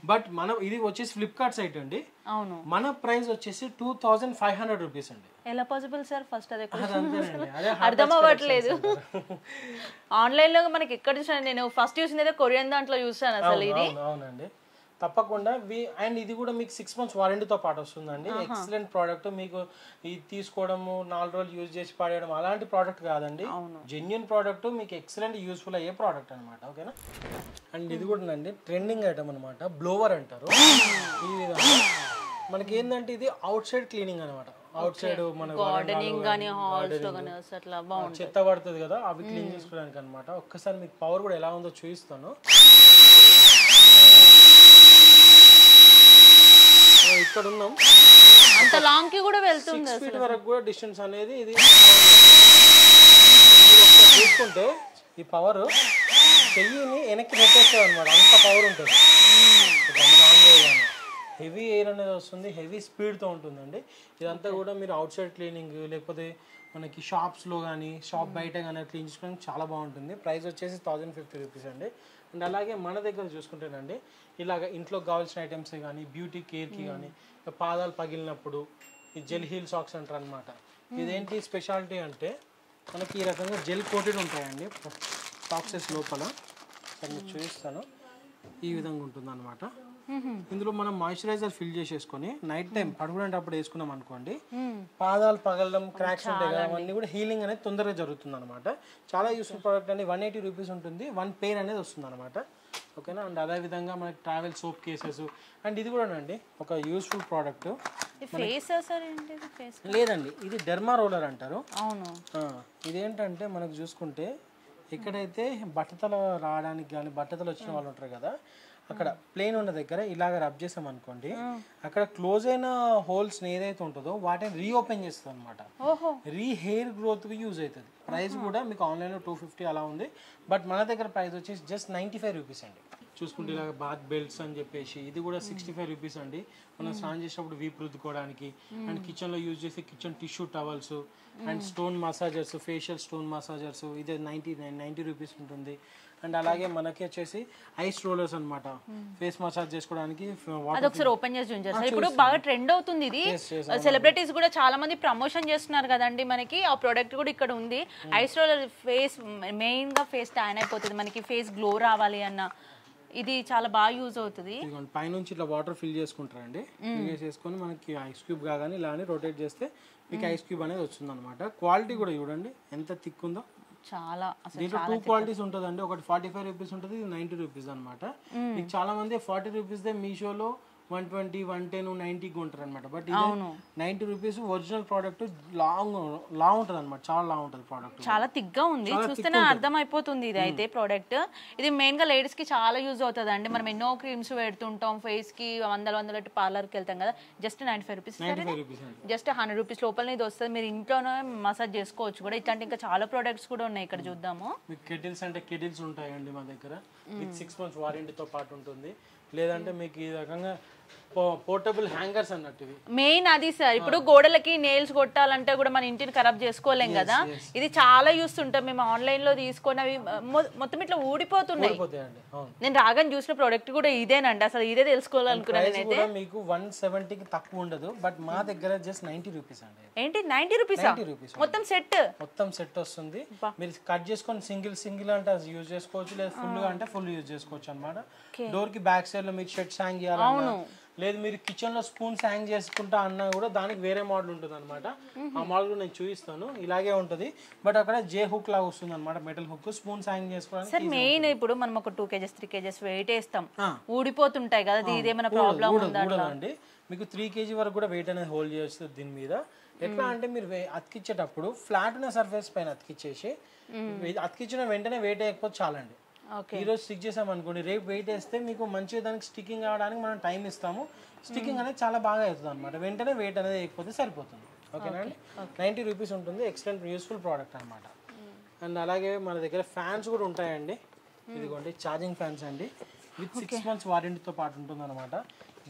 S1: బట్ మనం ఇది వచ్చేసి ఫ్లిప్కార్ట్ సైట్ అండి.
S2: అవును,
S1: మన ప్రైస్ వచ్చేసి 2500 రూపీస్ అండి.
S2: ఎలా పాసిబుల్ సార్? ఫస్ట్ అదే అర్థం అవ్వట్లేదు. ఆన్లైన్ లో మనకి ఎక్కడ చూసాను నేను, ఫస్ట్ చూసింది అయితే కొరియన్ దాంట్లో చూసాను అసలు. ఇది
S1: అవునండి తప్పకుండా. అండ్ ఇది కూడా మీకు 6 months వారంటీతో పాటు వస్తుందండి. Excellent product. మీకు ఇది తీసుకోవడము 4 రోజులు యూజ్ చేసి పడేయడం అలాంటి ప్రోడక్ట్ కాదండి. జెన్యున్ ప్రోడక్ట్, మీకు ఎక్సలెంట్ యూస్ఫుల్ అయ్యే ప్రోడక్ట్ అనమాట. ఓకేనా. అండ్ ఇది కూడా అండి ట్రెండింగ్ ఐటమ్ అనమాట, బ్లోవర్ అంటారు. ఈ విధంగా మనకి ఏంటంటే ఇది అవుట్ సైడ్ క్లీనింగ్ అనమాట. అవుట్ సైడ్ మన చెత్త పడుతుంది కదా, అవి క్లీన్ చేసుకోవడానికి అనమాట. ఒక్కసారి మీకు పవర్ కూడా ఎలా ఉందో చూపిస్తాను. ఇక్కడ ఉన్నాం,
S2: అంత లాంగ్ కి కూడా వెళ్తుంది.
S1: 6 feet వరకు కూడా డిస్టెన్స్ అనేది ఇది చూసుకుంటే ఈ పవర్ చెయ్యిని వెనక్కి నెట్టేస్తుంది అనమాట. అంత పవర్ ఉంటుంది. హెవీ ఎయిర్ అనేది వస్తుంది, హెవీ స్పీడ్తో ఉంటుందండి. ఇదంతా కూడా మీరు అవుట్ సైడ్ క్లీనింగ్ లేకపోతే మనకి షాప్స్లో కానీ షాప్ బయట కానీ క్లీన్ చేసుకోవడానికి చాలా బాగుంటుంది. ప్రైస్ వచ్చేసి 1050 రూపీస్ అండి. అండ్ అలాగే మన దగ్గర చూసుకుంటేనండి ఇలాగ ఇంట్లోకి కావాల్సిన ఐటమ్సే కానీ బ్యూటీ కేర్కి కానీ పాదాలు పగిలినప్పుడు ఈ జెల్ హీల్ సాక్స్ అంటారు అనమాట. ఇదేంటి స్పెషాలిటీ అంటే మనకి ఈ రకంగా జెల్ కోటెడ్ ఉంటాయండి సాక్సెస్ లోపల. మీకు చూపిస్తాను. ఈ విధంగా ఉంటుంది అనమాట. ఇందులో మనం మాయిశ్చరైజర్ ఫిల్ చేసేసుకొని నైట్ టైం పడుకునేటప్పుడు వేసుకున్నాం అనుకోండి, పాదాలు పగలడం, క్రాక్స్ ఉంటాయి కదా, అవన్నీ కూడా హీలింగ్ అనేది తొందరగా జరుగుతుంది అనమాట. చాలా యూస్ఫుల్ ప్రోడక్ట్ అండి. 180 రూపీస్ ఉంటుంది, 1 pair అనేది వస్తుంది అనమాట. ఓకేనా. అండ్ అదేవిధంగా మనకి ట్రావెల్ సోప్ కేసెస్. అండ్ ఇది కూడా అండి ఒక యూస్ఫుల్ ప్రోడక్ట్. లేదండి, ఇది డెర్మా రోలర్ అంటారు. ఇదేంటంటే మనకు చూసుకుంటే ఎక్కడైతే బట్టతల రావడానికి కానీ బట్టతలు వచ్చిన వాళ్ళు ఉంటారు కదా, అక్కడ ప్లేన్ ఉన్న దగ్గర ఇలాగ రబ్ చేసాం అనుకోండి, అక్కడ క్లోజ్ అయిన హోల్స్ ఏదైతే ఉంటుందో వాటిని రీఓపెన్ చేస్తుంది అనమాట. హెయిర్ గ్రోత్ యూజ్ అవుతుంది. ప్రైస్ కూడా మీకు ఆన్లైన్లో 250 అలా ఉంది. బట్ మన దగ్గర ప్రైస్ వచ్చేసి జస్ట్ 95 రూపీస్ అండి. చూసుకుంటే ఇలాగ బాత్ బెల్ట్స్ అని చెప్పేసి ఇది కూడా 65 రూపీస్ అండి. మనం స్నానం చేసినప్పుడు వీపు రుద్దుకోవడానికి. అండ్ కిచెన్లో యూజ్ చేసే kitchen tissue towels and stone massagers, facial stone massagers, ఇది 90 రూపీస్ ఉంటుంది. అండ్ అలాగే మనకి వచ్చేసి ఐస్ రోలర్స్ అనమాట, ఫేస్ మసాజ్ చేసుకోవడానికి.
S2: ఒకసారి ఓపెన్ చేసి చూపించారు. ఇప్పుడు బాగా ట్రెండ్ అవుతుంది ఇది. సెలబ్రిటీస్ కూడా చాలా మంది ప్రమోషన్ చేస్తున్నారు కదండి. మనకి ఆ ప్రోడక్ట్ కూడా ఇక్కడ ఉంది. ఐస్ రోలర్ ఫేస్ మెయిన్ గా ఫేస్ ట్యాన్ అయిపోతుంది, మనకి ఫేస్ గ్లో రావాలి అన్న ఇది చాలా బాగా యూజ్ అవుతుంది.
S1: పైనుంచి ఇట్లా వాటర్ ఫిల్ చేసుకుంటారండి. ఫిల్ చేసుకొని మనకి ఐస్ క్యూబ్ కాగానే ఇలా రొటేట్ చేస్తే మీకు ఐస్ క్యూబ్ అనేది వస్తుంది అనమాట. క్వాలిటీ కూడా చూడండి ఎంత థిక్ ఉందో.
S2: చాలా
S1: దీంట్లో 2 క్వాలిటీస్ ఉంటుందండి. ఒకటి 45 రూపీస్ ఉంటుంది, ఇది 90 రూపీస్ అనమాట. మీకు చాలా మంది 40 రూపీస్ మీషోలో 120, 110, 90 కొంటారు అనమాట. బట్ ఇది 90 రూపీస్ ఒరిజినల్ ప్రోడక్ట్. లాంగ్ ఉంటుంది అనమాట, చాలా లాంగ్ ఉంటుంది ప్రోడక్ట్.
S2: చాలా థిక్గా ఉంది, చూస్తేనే అర్థం అయిపోతుంది ఇది అయితే ప్రోడక్ట్. ఇది మెయిన్ గా లేడీస్ కి చాలా యూజ్ అవుతుంది అండి. మనం ఎన్నో క్రీమ్స్ పెడుతుంటాం ఫేస్ కి, వందల పార్లర్కి వెళ్తాం కదా. జస్ట్ 95 రూపీస్, జస్ట్ 100 రూపీస్ లోపలనే ఇది వస్తుంది. మీరు ఇంట్లోనే మసాజ్ చేసుకోవచ్చు కూడా. ఇట్లాంటి ఇంకా చాలా ప్రోడక్ట్స్ కూడా ఉన్నాయి ఇక్కడ, చూద్దాము.
S1: మీకు కెటిల్స్ అంటే కెటిల్స్ ఉంటాయండి మా దగ్గర. మీకు 6 months వారంటీతో పాటు ఉంటుంది. లేదంటే మీకు ఈ రకంగా పోర్టబుల్ హ్యాంగర్స్ అన్నట్టు ఇవి
S2: మెయిన్ అది సార్. ఇప్పుడు గోడలకి నెయిల్స్ కొట్టాలంటే కూడా మన ఇంటిని ఖరాబ్ చేసుకోలేం కదా. ఇది చాలా యూస్ ఉంటాం మేము ఆన్లైన్ లో తీసుకొని, అవి మొత్తం ఇట్లా ఊడిపోతున్నాయి. నేను రాగానే చూసిన ప్రోడక్ట్ కూడా ఇదేనండి. అసలు ఇదే తెలుసుకోవాలనుకున్నాను నేనైతే.
S1: మీకు 170కి తక్కువ ఉండదు, బట్ మా దగ్గర జస్ట్ 90 రూపీస్ అండి.
S2: ఏంటి 90 రూపీస్? మొత్తం సెట్
S1: వస్తుంది. మీరు కట్ చేసుకొని సింగిల్ అంటే యూజ్ చేసుకోవచ్చు, లేదా ఫుల్ గా అంటే ఫుల్ యూజ్ చేసుకోవచ్చు అనమాట. డోర్ కి బ్యాక్ సైడ్ లో మీకు షర్ట్స్ హ్యాంగ్ చేయాలన్నా, లేదు మీరు కిచెన్ లో స్పూన్స్ హ్యాంగ్ చేసుకుంటా అన్నా కూడా దానికి వేరే మోడల్ ఉంటుంది అనమాట. ఆ మోడల్ కూడా నేను చూపిస్తాను. ఇలాగే ఉంటుంది, బట్ అక్కడ జే హుక్ లాగా వస్తుంది అనమాట, మెటల్ హుక్. స్పూన్స్ హ్యాంగ్ చేసుకోవడానికి
S2: మెయిన్ ఇప్పుడు మనం ఒక 2 kgs 3 kgs వెయిట్ వేస్తాం, ఊడిపోతుంటాయి కదా. ఇదేమైనా ప్రాబ్లం ఉందా
S1: అండి? మీకు 3 kg వరకు కూడా వెయిట్ అనేది హోల్డ్ చేస్తుంది దీని మీద. ఎట్లా అంటే మీరు అతికిచ్చేటప్పుడు ఫ్లాట్ ఉన్న సర్ఫేస్ పైన అతికిచ్చేసి, అతికిచ్చిన వెంటనే వెయిట్ వేయకపోతే చాలండి. ఈరోజు స్టిక్ చేసాం అనుకోండి, రేపు వెయిట్ వేస్తే మీకు మంచిగా దానికి స్టిక్కింగ్ కావడానికి మనం టైం ఇస్తాము. స్టిక్కింగ్ అనేది చాలా బాగా అవుతుంది అనమాట. వెంటనే వెయిట్ అనేది వేయకపోతే సరిపోతుంది. ఓకేనా అండి? 90 రూపీస్ ఉంటుంది. ఎక్సలెంట్ యూస్ఫుల్ ప్రోడక్ట్ అనమాట. అండ్ అలాగే మన దగ్గర ఫ్యాన్స్ కూడా ఉంటాయండి. ఇదిగోండి ఛార్జింగ్ ఫ్యాన్స్ అండి. విత్ 6 months వారంటీతో పాటు ఉంటుంది అనమాట.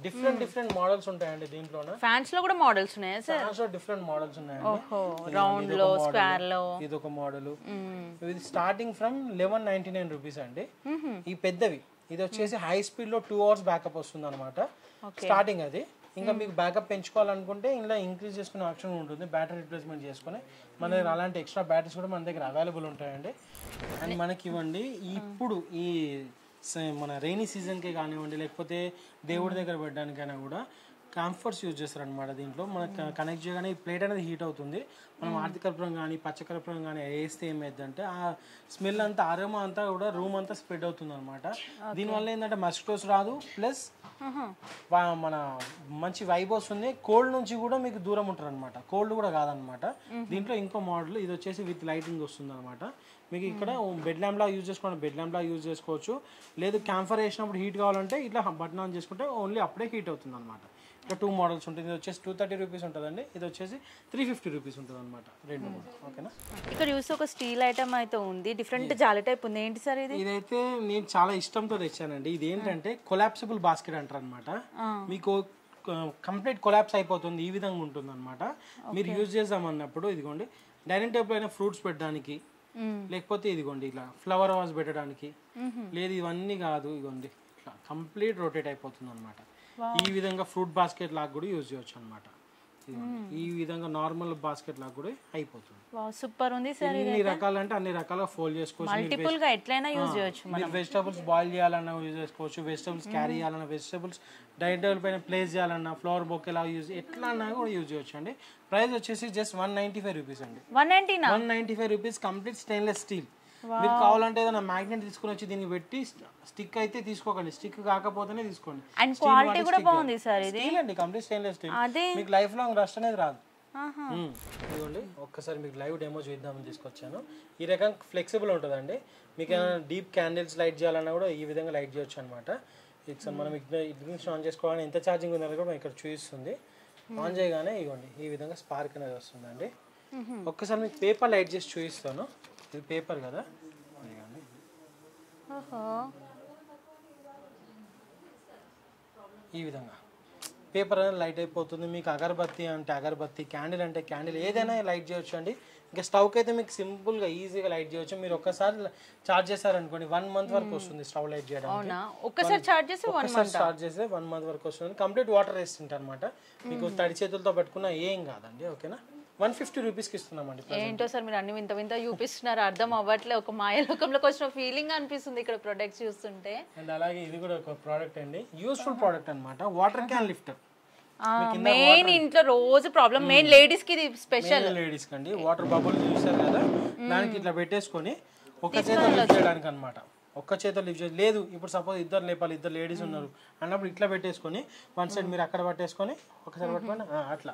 S1: డిఫరెంట్ మోడల్స్ ఉంటాయండి దీంట్లోనే.
S2: ఫ్యాన్స్ లో కూడా మోడల్స్ ఉన్నాయా సార్?
S1: ఫ్యాన్స్ లో డిఫరెంట్ మోడల్స్ ఉన్నాయండి.
S2: రౌండ్ లో, స్క్వేర్ లో.
S1: ఇది ఒక మోడల్. ఇది స్టార్టింగ్ ఫ్రమ్ 1199 రూపీస్ అండి. ఈ పెద్దవి ఇది వచ్చేసి హై స్పీడ్ లో 2 hours బ్యాకప్ వస్తుంది అనమాట. స్టార్టింగ్ అది. ఇంకా మీకు బ్యాకప్ పెంచుకోవాలనుకుంటే ఇలా ఇంక్రీజ్ చేసుకునే ఆప్షన్ ఉంటుంది, బ్యాటరీ రిప్లేస్మెంట్ చేసుకుని. మన దగ్గర అలాంటి ఎక్స్ట్రా బ్యాటరీస్ కూడా మన దగ్గర అవైలబుల్ ఉంటాయండి. అండ్ మనకి ఇవ్వండి ఇప్పుడు ఈ మన రైనీ సీజన్కే కానివ్వండి, లేకపోతే దేవుడి దగ్గర పెట్టడానికైనా కూడా కంఫర్ట్స్ యూజ్ చేస్తారనమాట. దీంట్లో మనకు కనెక్ట్ చేయగానే ఈ ప్లేట్ అనేది హీట్ అవుతుంది. మనం ఆర్తికర్పూరం కానీ పచ్చకర్పూరం కానీ వేస్తే ఏమైందంటే ఆ స్మెల్ అంతా, అరోమా అంతా కూడా రూమ్ అంతా స్ప్రెడ్ అవుతుంది అనమాట. దీనివల్ల ఏంటంటే మస్కిటోస్ రాదు, ప్లస్ మన మంచి వైబ్ వస్తుంది. కోల్డ్ నుంచి కూడా మీకు దూరం ఉంటారు అనమాట. కోల్డ్ కూడా కాదనమాట. దీంట్లో ఇంకో మోడల్ ఇది వచ్చేసి విత్ లైటింగ్ వస్తుంది అనమాట. మీకు ఇక్కడ బెడ్ ల్యాంప్ లా యూజ్ చేసుకోండి, బెడ్ ల్యాంప్ లా యూజ్ చేసుకోవచ్చు. లేదు క్యాంఫర్ వేసినప్పుడు హీట్ కావాలంటే ఇట్లా బటన్ ఆన్ చేసుకుంటే ఓన్లీ అప్పుడే హీట్ అవుతుంది అనమాట. ఇక్కడ 2 మోడల్స్ ఉంటుంది. ఇది వచ్చేసి 230 రూపీస్ ఉంటుందండి. ఇది వచ్చేసి 350 రూపీస్ ఉంటుంది అనమాట. 2 మోడల్. ఓకేనా?
S2: ఇక్కడ చూస్తే ఒక స్టీల్ ఐటమ్ అయితే ఉంది, డిఫరెంట్ జాలి టైప్ ఉంది. ఏంటి సార్ ఇది?
S1: ఇదైతే నేను చాలా ఇష్టంతో తెచ్చానండి. ఇది ఏంటంటే కొలాప్సిబుల్ బాస్కెట్ అంటారు అనమాట. మీకు కంప్లీట్ కొలాప్స్ అయిపోతుంది, ఈ విధంగా ఉంటుంది అనమాట. మీరు యూజ్ చేద్దామన్నప్పుడు ఇదిగోండి డైనింగ్ టేబుల్ అయినా ఫ్రూట్స్ పెట్టడానికి, లేకపోతే ఇదిగోండి ఇలా ఫ్లవర్ వాజ్ పెట్టడానికి, లేదు ఇవన్నీ కాదు, ఇదిగోండి ఇట్లా కంప్లీట్ రొటేట్ అయిపోతుంది అనమాట. ఈ విధంగా ఫ్రూట్ బాస్కెట్ లాగా కూడా యూజ్ చేయొచ్చు అనమాట. ఈ విధంగా నార్మల్ బాస్కెట్ లాగా కూడా అయిపోతుంది.
S2: సూపర్ ఉంది సార్.
S1: ఎన్ని రకాలంటే అన్ని రకాలుగా ఫోల్డ్ చేసుకోవచ్చు.
S2: మల్టిపుల్ గా ఎట్లైనా యూజ్ చేయొచ్చు.
S1: మీరు వెజిటబుల్స్ బాయిల్ చేయాలన్నా యూజ్ చేసుకోవచ్చు, వెజిటబుల్స్ క్యారీ చేయాలన్నా, వెజిటబుల్స్ డైనింగ్ టేబుల్ పైన ప్లేస్ చేయాలన్నా, ఫ్లవర్ బొకే లాగా యూజ్ ఎట్లా అన్నా కూడా యూజ్ చేయొచ్చు అండి. ప్రైస్ వచ్చేసి జస్ట్ 195 రూపీస్ అండి. 195 రూపీస్ కంప్లీట్ స్టెయిన్లెస్ స్టీల్. మీరు కావాలంటే ఏదైనా మ్యాగ్నెట్ తీసుకుని వచ్చి దీనికి పెట్టి స్టిక్ అయితే తీసుకోకండి, స్టిక్ కాకపోతేనే తీసుకోండి.
S2: అండ్ క్వాలిటీ కూడా బాగుంది సార్. ఇది
S1: స్టీల్ అండి, కంప్లీట్ స్టెయిన్లెస్ స్టీల్. మీకు లైఫ్ లాంగ్ రస్ట్ అనేది రాదు. ఇదిగోండి ఒక్కసారి మీకు లైవ్ డెమో చూద్దామని తీసుకొచ్చాను. ఈ రకంగా ఫ్లెక్సిబుల్ ఉంటుందండి. మీకు ఏమైనా డీప్ క్యాండిల్స్ లైట్ చేయాలన్నా కూడా ఈ విధంగా లైట్ చేయొచ్చు అనమాట. ఇక్కడ మనం ఇగ్నిషన్ ఆన్ చేసుకోవాలని ఎంత ఛార్జింగ్ ఉందని కూడా ఇక్కడ చూపిస్తుంది. ఆన్ చేయగానే ఇవ్వండి ఈ విధంగా స్పార్క్ అనేది వస్తుందండి. ఒక్కసారి మీకు పేపర్ లైట్ చేసి చూపిస్తాను. ఇది పేపర్ కదా, ఈ విధంగా పేపర్ అనేది లైట్ అయిపోతుంది. మీకు అగరబత్తి అంటే అగరబత్తి, క్యాండిల్ అంటే క్యాండిల్, ఏదైనా లైట్ చేయొచ్చు అండి. ఇంకా స్టవ్కి అయితే మీకు సింపుల్గా ఈజీగా లైట్ చేయొచ్చు. మీరు ఒక్కసారి చార్జ్ చేశారనుకోండి 1 month వరకు వస్తుంది స్టవ్ లైట్ చేయడానికి.
S2: ఒక్కసారి చార్జ్ చేస్తే
S1: 1 month వరకు వస్తుంది. కంప్లీట్ వాటర్ రెసిస్టెంట్ అనమాట. మీకు తడి చేతులతో పెట్టుకున్నా ఏం కాదండి. ఓకేనా? 150 రూపీస్కి ఇస్తున్నామండి.
S2: ఏంటో సార్ మీరు అన్ని వింత వింత చూపిస్తున్నారు, అర్థం అవ్వట్లే. ఒక మాయలోకంలోకి వచ్చిన ఫీలింగ్ అనిపిస్తుంది ఇక్కడ ప్రొడక్ట్స్ చూస్తుంటే.
S1: అండ్ అలాగే ఇది కూడా ఒక ప్రోడక్ట్ అండి, యూస్ఫుల్ ప్రోడక్ట్ అనమాట. Water can lifter.
S2: మెయిన్ ఇంట్లో రోజు ప్రాబ్లం, మెయిన్ లేడీస్ కి ఇది స్పెషల్.
S1: లేడీస్ కండి వాటర్ బబుల్ చూసారు కదా, దానికి ఇట్లా పెట్టేసుకొని ఒక చేతిలో లిఫ్ట్ చేయడానికి అనమాట. ఒక్క చేతితో లిఫ్ట్ చేసి లేదు. ఇప్పుడు సపోజ్ ఇద్దరు లేపాలి, ఇద్దరు లేడీస్ ఉన్నారు అన్నప్పుడు ఇట్లా పెట్టేసుకొని వన్ సైడ్ మీరు అక్కడ పట్టేసుకొని ఒకసారి పట్టుకొని అట్లా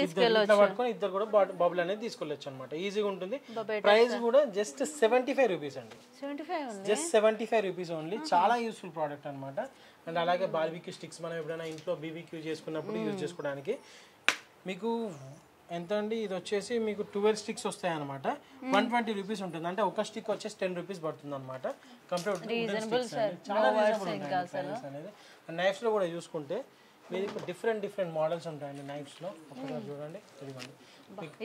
S1: ఇట్లా పట్టుకొని ఇద్దరు కూడా బబుల్ అనేది తీసుకెళ్ళొచ్చు అనమాట. ఈజీగా ఉంటుంది. ప్రైస్ కూడా జస్ట్ 75 రూపీస్ అండి. Just 75 rupees only. చాలా యూస్ఫుల్ ప్రోడక్ట్ అనమాట. అండ్ అలాగే బార్బిక్యూ స్టిక్స్ మనం ఎప్పుడైనా ఇంట్లో బీబీక్యూ చేసుకున్నప్పుడు యూజ్ చేసుకోవడానికి మీకు ఎంత అండి, ఇది వచ్చేసి మీకు 12 స్టిక్స్ వస్తాయి అనమాట. 120 రూపీస్ ఉంటుంది. అంటే ఒక స్టిక్ వచ్చేసి 10 రూపీస్ పడుతుంది అనమాట. కంప్లీట్ చాలా రీజనబుల్ అనేది. నైఫ్స్ లో కూడా చూసుకుంటే మీకు డిఫరెంట్ మోడల్స్ ఉంటాయండి నైఫ్స్ లో. ఒకసారి చూడండి, ఇదిగోండి.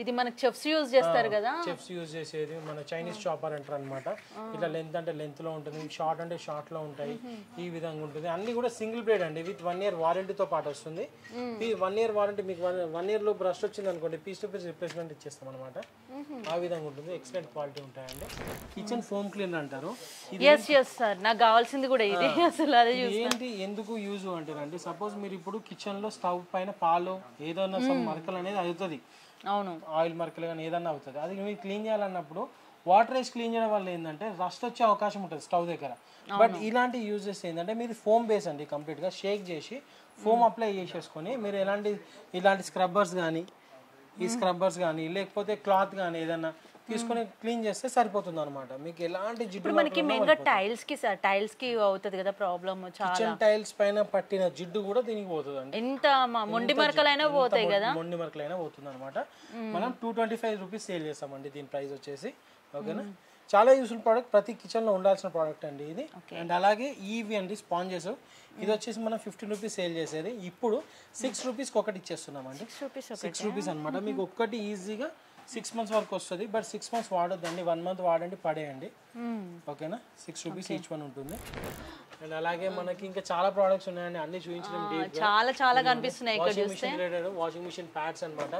S2: ఇది మనకి చెఫ్స్ యూజ్ చేస్తారు కదా,
S1: చెఫ్స్ యూజ్ చేసేది మన చైనీస్ చాపర్ అంటారు అనమాట. ఇట్లా లెంత్ అంటే లెంత్ లో ఉంటుంది, షార్ట్ అంటే షార్ట్ లో ఉంటాయి. ఈ విధంగా ఉంటుంది. అన్ని కూడా సింగిల్ బ్లేడ్ అండి, విత్ 1 year వారంటీతో పాటు వస్తుంది. ఈ 1 year వారంటీ మీకు 1 year లో బ్రష్ వచ్చింది అనుకోండి, పీస్ టు పీస్ రిప్లేస్మెంట్ ఇచ్చేస్తాం అనమాట. ఆ విధంగా ఉంటుంది. ఎక్సలెంట్ క్వాలిటీ ఉంటాయండి. కిచెన్ ఫోమ్ క్లీనర్ అంటారు.
S2: నాకు కావాల్సింది కూడా ఇది. అసలు అదే
S1: ఏంటి ఎందుకు యూజ్ అంటారండి, సపోజ్ మీరు ఇప్పుడు కిచెన్ లో స్టవ్ పైన పాలు ఏదైనా మరకలు అనేది అవుతుంది,
S2: అవును,
S1: ఆయిల్ మరకలు కానీ ఏదన్నా అవుతుంది. అది మీరు క్లీన్ చేయాలన్నప్పుడు వాటర్ వేసి క్లీన్ చేయడం వల్ల ఏంటంటే రస్ట్ వచ్చే అవకాశం ఉంటుంది స్టవ్ దగ్గర. బట్ ఇలాంటి యూజెస్ ఏంటంటే మీది ఫోమ్ బేస్ అండి. కంప్లీట్గా షేక్ చేసి ఫోమ్ అప్లై చేసేసుకొని మీరు ఇలాంటి స్క్రబ్బర్స్ కానీ లేకపోతే క్లాత్ కానీ ఏదన్నా తీసుకొని క్లీన్ చేస్తే సరిపోతుంది అనమాట. మీకు ఎలాంటి జిడ్డు
S2: మనకి మెయిన్గా టైల్స్ కి అవుతుంది కదా ప్రాబ్లమ్.
S1: కిచెన్ టైల్స్ పైన పట్టిన జిడ్డు కూడా దీనికి పోతుంది అండి.
S2: ఎంత మొండి మరకలైనా పోతాయి కదా,
S1: మొండి మరకలైనా పోతుంది అనమాట. మనం 225 రూపీస్ సేల్ చేస్తామండి. దీని ప్రైస్ వచ్చేసి ఓకేనా. చాలా యూస్ఫుల్ ప్రోడక్ట్, ప్రతి కిచెన్ లో ఉండాల్సిన ప్రోడక్ట్ అండి ఇది. అండ్ అలాగే ఇవి అండి స్పాంజెస్. ఇది వచ్చేసి మనం 15 రూపీస్ సేల్ చేసేది, ఇప్పుడు 6 రూపీస్కి ఒకటి ఇచ్చేస్తున్నామండి. 6 రూపీస్ అనమాట. మీకు ఒక్కటి ఈజీగా 6 months వరకు వస్తుంది. బట్ 6 months వాడొద్దండి, 1 month వాడండి, పడేయండి. ఓకేనా. 6 రూపీస్ ఈచ్ వన్ ఉంటుంది. అండ్ అలాగే మనకి ఇంకా చాలా ప్రోడక్ట్స్ ఉన్నాయండి, అన్ని చూపించడం
S2: చాలా కనిపిస్తున్నాయి.
S1: వాషింగ్ మిషన్ ప్యాడ్స్ అనమాట.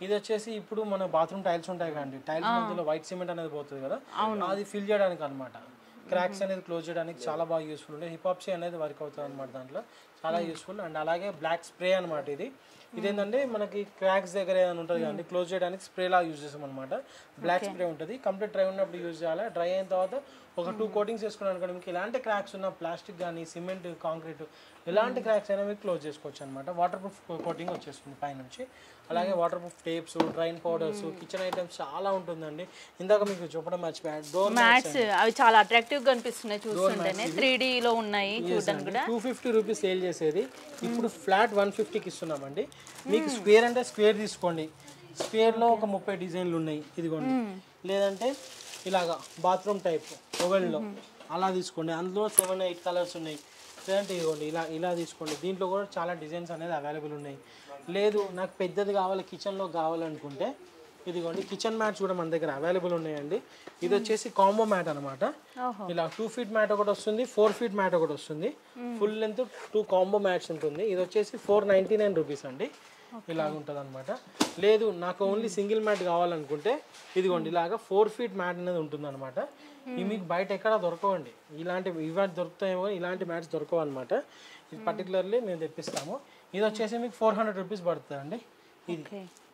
S1: ఇది వచ్చేసి ఇప్పుడు మన బాత్రూమ్ టైల్స్ ఉంటాయి కదండి, టైల్స్ మధ్యలో వైట్ సిమెంట్ అనేది పోతుంది కదా, అది ఫిల్ చేయడానికి అనమాట. క్రాక్స్ అనేది క్లోజ్ చేయడానికి చాలా బాగా యూస్ఫుల్ ఉంటుంది. హిపాప్సీ అనేది వర్క్ అవుతుంది అనమాట దాంట్లో, చాలా యూస్ఫుల్. అండ్ అలాగే బ్లాక్ స్ప్రే అనమాట. ఇదేంటంటే మనకి క్రాక్స్ దగ్గర ఏదైనా ఉంటుంది కదండి, క్లోజ్ చేయడానికి స్ప్రే లాగా యూజ్ చేస్తాం అనమాట. బ్లాక్ స్ప్రే ఉంటుంది. కంప్లీట్ డ్రై ఉన్నప్పుడు యూజ్ చేయాలి. డ్రై అయిన తర్వాత ఒక 2 కోటింగ్స్ వేసుకున్నాను అనుకోండి, మీకు ఎలాంటి క్రాక్స్ ఉన్న ప్లాస్టిక్ కానీ సిమెంట్ కాంక్రీట్ ఎలాంటి క్రాక్స్ అయినా మీకు క్లోజ్ చేసుకోవచ్చు అనమాట. వాటర్ ప్రూఫ్ కోటింగ్ వచ్చేస్తుంది పైనుంచి. అలాగే waterproof tapes, drain powders, kitchen items చాలా ఉంటుందండి. ఇందాక మీకు చెప్పడం మర్చిపోయాను, డోర్ మ్యాట్స్.
S2: అవి చాలా అట్రాక్టివ్ గా అనిపిస్తున్నాయి చూస్తుంటేనే. 3D లో ఉన్నాయి చూడడానికి కూడా.
S1: 250 రూపీస్ సేల్ చేసేది ఇప్పుడు ఫ్లాట్ 150కి ఇస్తున్నామండి. మీకు స్క్వేర్ అంటే స్క్వేర్ తీసుకోండి. స్క్వేర్ లో ఒక 30 డిజైన్లు ఉన్నాయి, ఇదిగోండి. లేదంటే ఇలాగా బాత్రూమ్ టైప్ ఓవెన్లో అలా తీసుకోండి. అందులో 7-8 కలర్స్ ఉన్నాయి. లేదంటే ఇదిగోండి ఇలా తీసుకోండి. దీంట్లో కూడా చాలా డిజైన్స్ అనేది అవైలబుల్ ఉన్నాయి. లేదు నాకు పెద్దది కావాలి, కిచెన్లో కావాలనుకుంటే ఇదిగోండి కిచెన్ మ్యాట్స్ కూడా మన దగ్గర అవైలబుల్ ఉన్నాయండి. ఇది వచ్చేసి కాంబో మ్యాట్ అనమాట. ఇలా 2 feet మ్యాట్ ఒకటి వస్తుంది, 4 feet మ్యాట్ ఒకటి వస్తుంది. ఫుల్ లెంత్ 2 కాంబో మ్యాట్స్ ఉంటుంది. ఇది వచ్చేసి 499 రూపీస్ అండి. ఇలాగ ఉంటుంది అనమాట. లేదు నాకు ఓన్లీ సింగిల్ మ్యాట్ కావాలనుకుంటే ఇదిగోండి ఇలాగా 4 feet మ్యాట్ అనేది ఉంటుంది అనమాట. ఇవి మీకు బయట ఎక్కడ దొరకవండి. ఇవి దొరుకుతాయేమో, ఇలాంటి మ్యాట్స్ దొరకవు అనమాట. ఇది పర్టికులర్లీ మేము తెప్పిస్తాము. ఇది వచ్చేసి మీకు 400 రూపీస్ పడుతుంది అండి. ఇది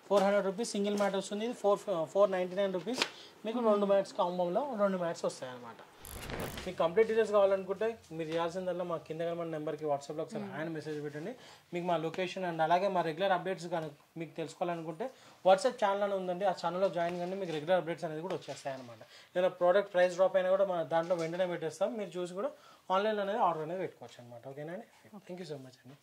S1: 400 రూపీస్ సింగిల్ మ్యాట్ వస్తుంది. ఇది 499 రూపీస్. మీకు 2 మ్యాట్స్ కాంబోలో 2 మ్యాట్స్ వస్తాయి అనమాట. మీకు కంప్లీట్ డీటెయిల్స్ కావాలనుకుంటే మీరు చేయాల్సిందల్లా మా కింద మన నెంబర్కి వాట్సాప్లో ఒకసారి ఆయన మెసేజ్ పెట్టండి. మీకు మా లొకేషన్ అండ్ అలాగే మా రెగ్యులర్ అప్డేట్స్ కానీ మీకు తెలుసుకోవాలనుకుంటే వాట్సాప్ ఛానల్ అని ఉందండి, ఆ ఛానల్లో జాయిన్ కానీ మీకు రెగ్యులర్ అప్డేట్స్ అనేది కూడా వచ్చేస్తాయి అనమాట. ఏదైనా ప్రోడక్ట్ ప్రైస్ డ్రాప్ అయినా కూడా మన దాంట్లో వెంటనే పెట్టేస్తాం. మీరు చూసి కూడా ఆన్లైన్లో అనేది ఆర్డర్ అనేది పెట్టుకోవచ్చు అనమాట. ఓకేనా అండి. థ్యాంక్ యూ సో మచ్ అండి.